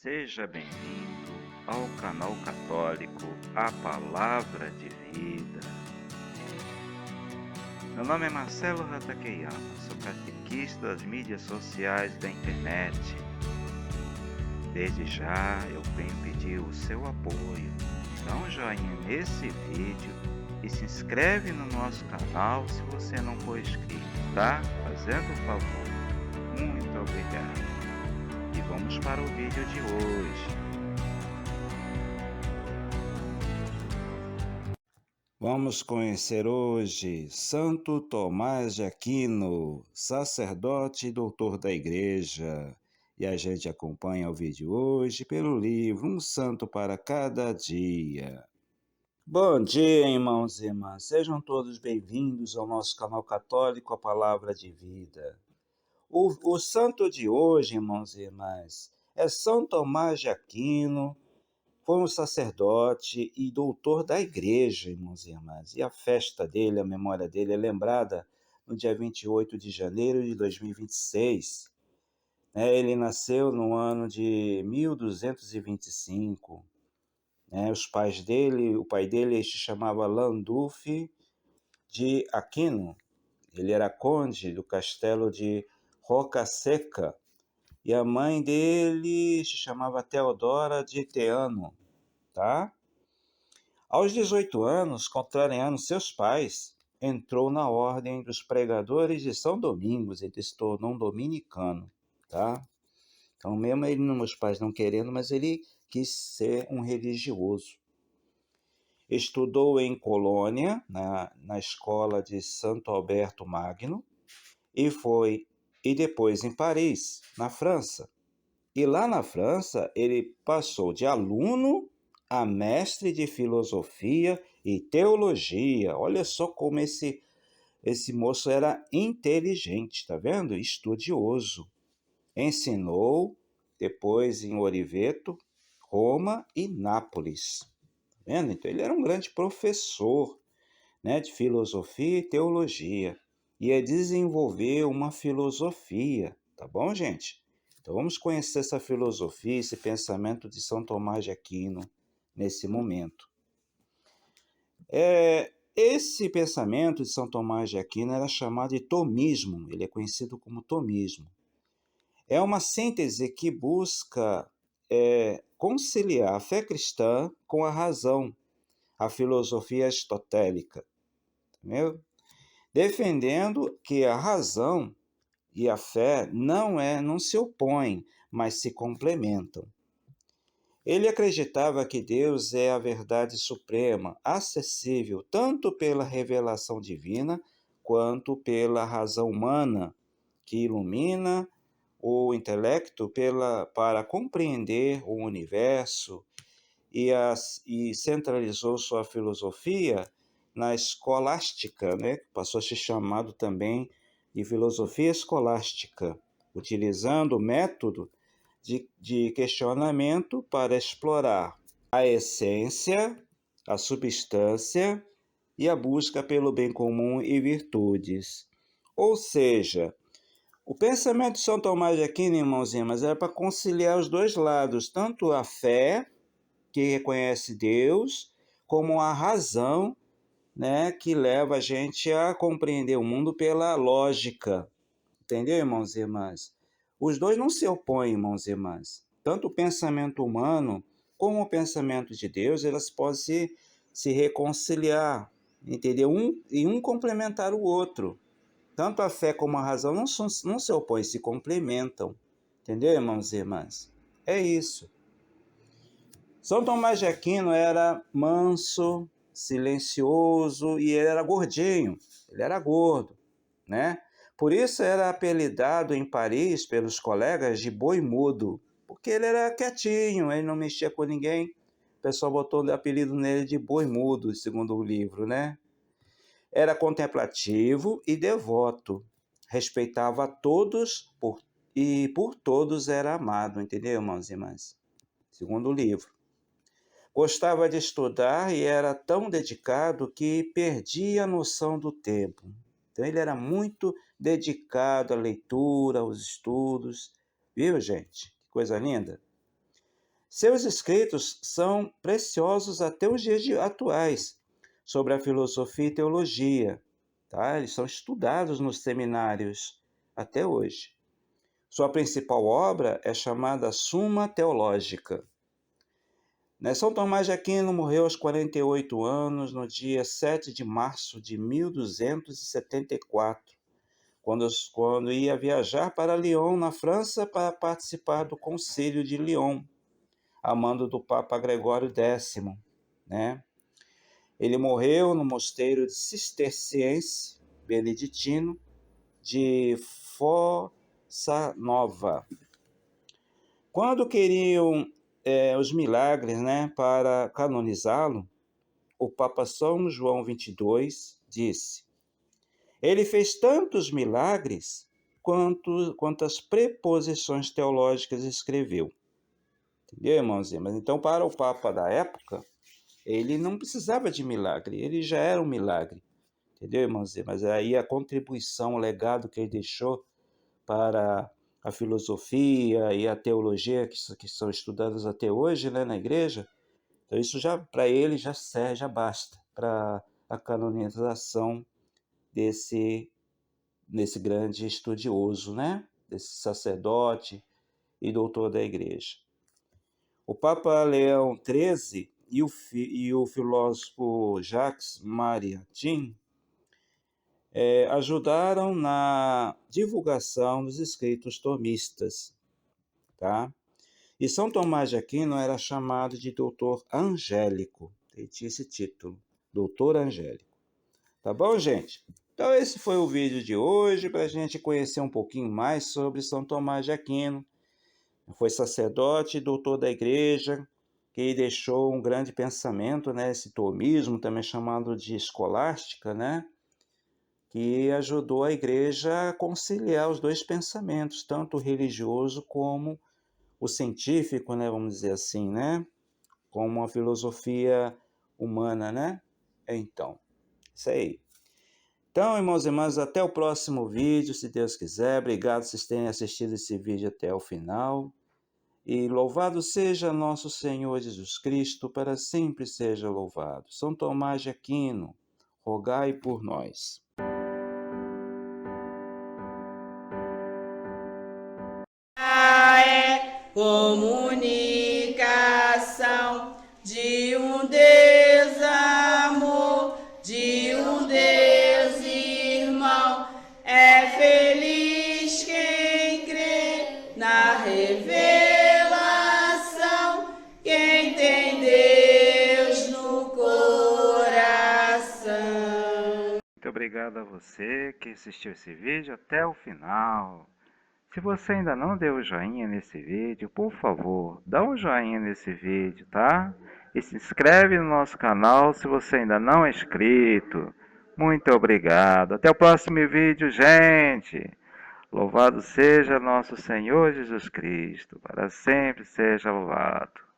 Seja bem-vindo ao canal católico A Palavra de Vida. Meu nome é Marcelo Hatakeyama, sou catequista das mídias sociais e da internet. Desde já eu venho pedir o seu apoio. Dá um joinha nesse vídeo e se inscreve no nosso canal se você não for inscrito, tá? Fazendo um favor. Muito obrigado. E vamos para o vídeo de hoje. Vamos conhecer hoje Santo Tomás de Aquino, sacerdote e doutor da Igreja. E a gente acompanha o vídeo hoje pelo livro Um Santo para Cada Dia. Bom dia, irmãos e irmãs. Sejam todos bem-vindos ao nosso canal católico A Palavra de Vida. O santo de hoje, irmãos e irmãs, é São Tomás de Aquino. Foi um sacerdote e doutor da Igreja, irmãos e irmãs. E a festa dele, a memória dele é lembrada no dia 28 de janeiro de 2026. Ele nasceu no ano de 1225. O pai dele se chamava Landulf de Aquino. Ele era conde do castelo de Rocaseca. E a mãe dele se chamava Teodora de Teano, tá? Aos 18 anos, contrariando seus pais, entrou na ordem dos pregadores de São Domingos, ele se tornou um dominicano, tá? Então, mesmo ele, meus pais não querendo, mas ele quis ser um religioso. Estudou em Colônia, na escola de Santo Alberto Magno, e depois em Paris, na França. E lá na França, ele passou de aluno a mestre de filosofia e teologia. Olha só como esse moço era inteligente, tá vendo? Estudioso. Ensinou depois em Oriveto, Roma e Nápoles. Tá vendo? Então ele era um grande professor, de filosofia e teologia. E desenvolveu uma filosofia, tá bom, gente? Então vamos conhecer essa filosofia, esse pensamento de São Tomás de Aquino nesse momento. Esse pensamento de São Tomás de Aquino era chamado de tomismo, ele é conhecido como tomismo. É uma síntese que busca conciliar a fé cristã com a razão, a filosofia aristotélica, entendeu? Defendendo que a razão e a fé não se opõem, mas se complementam. Ele acreditava que Deus é a verdade suprema, acessível tanto pela revelação divina quanto pela razão humana, que ilumina o intelecto para compreender o universo e centralizou sua filosofia na escolástica, que passou a ser chamado também de filosofia escolástica, utilizando o método de questionamento para explorar a essência, a substância e a busca pelo bem comum e virtudes. Ou seja, o pensamento de São Tomás de Aquino, irmãos e irmãs, era para conciliar os dois lados, tanto a fé, que reconhece Deus, como a razão, que leva a gente a compreender o mundo pela lógica. Entendeu, irmãos e irmãs? Os dois não se opõem, irmãos e irmãs. Tanto o pensamento humano como o pensamento de Deus, elas podem se reconciliar, entendeu? Um complementar o outro. Tanto a fé como a razão não se opõem, se complementam. Entendeu, irmãos e irmãs? É isso. São Tomás de Aquino era manso, silencioso e ele era gordinho. Ele era gordo, Por isso era apelidado em Paris pelos colegas de boi mudo, porque ele era quietinho, ele não mexia com ninguém. O pessoal botou o apelido nele de boi mudo, segundo o livro, Era contemplativo e devoto, respeitava a todos e por todos era amado, entendeu, irmãos e irmãs? Segundo o livro. Gostava de estudar e era tão dedicado que perdia a noção do tempo. Então ele era muito dedicado à leitura, aos estudos. Viu, gente? Que coisa linda. Seus escritos são preciosos até os dias atuais, sobre a filosofia e teologia. Tá? Eles são estudados nos seminários até hoje. Sua principal obra é chamada Suma Teológica. São Tomás de Aquino morreu aos 48 anos, no dia 7 de março de 1274, quando ia viajar para Lyon, na França, para participar do Concílio de Lyon, a mando do Papa Gregório X. Ele morreu no mosteiro cisterciense beneditino de Fossa Nova. Quando queriam os milagres, para canonizá-lo, o Papa São João XXII disse: ele fez tantos milagres quantas preposições teológicas escreveu. Entendeu, irmãozinho? Mas então, para o Papa da época, ele não precisava de milagre, ele já era um milagre. Entendeu, irmãozinho? Mas aí a contribuição, o legado que ele deixou para a filosofia e a teologia que são estudadas até hoje, na igreja, então isso já para ele já serve, já basta para a canonização desse grande estudioso, desse sacerdote e doutor da igreja. O Papa Leão XIII e o filósofo Jacques Maritain ajudaram na divulgação dos escritos tomistas. Tá? E São Tomás de Aquino era chamado de doutor angélico. Ele tinha esse título, doutor angélico. Tá bom, gente? Então esse foi o vídeo de hoje, para a gente conhecer um pouquinho mais sobre São Tomás de Aquino. Foi sacerdote e doutor da igreja, que deixou um grande pensamento, esse tomismo, também chamado de escolástica, que ajudou a igreja a conciliar os dois pensamentos, tanto o religioso como o científico, vamos dizer assim, como a filosofia humana, Então, isso aí. Então, irmãos e irmãs, até o próximo vídeo, se Deus quiser. Obrigado por vocês terem assistido esse vídeo até o final. E louvado seja nosso Senhor Jesus Cristo, para sempre seja louvado. São Tomás de Aquino, rogai por nós. Comunicação de um Deus amor, de um Deus irmão. É feliz quem crê na revelação, quem tem Deus no coração. Muito obrigado a você que assistiu esse vídeo até o final. Se você ainda não deu o joinha nesse vídeo, por favor, dá um joinha nesse vídeo, tá? E se inscreve no nosso canal se você ainda não é inscrito. Muito obrigado. Até o próximo vídeo, gente. Louvado seja nosso Senhor Jesus Cristo. Para sempre seja louvado.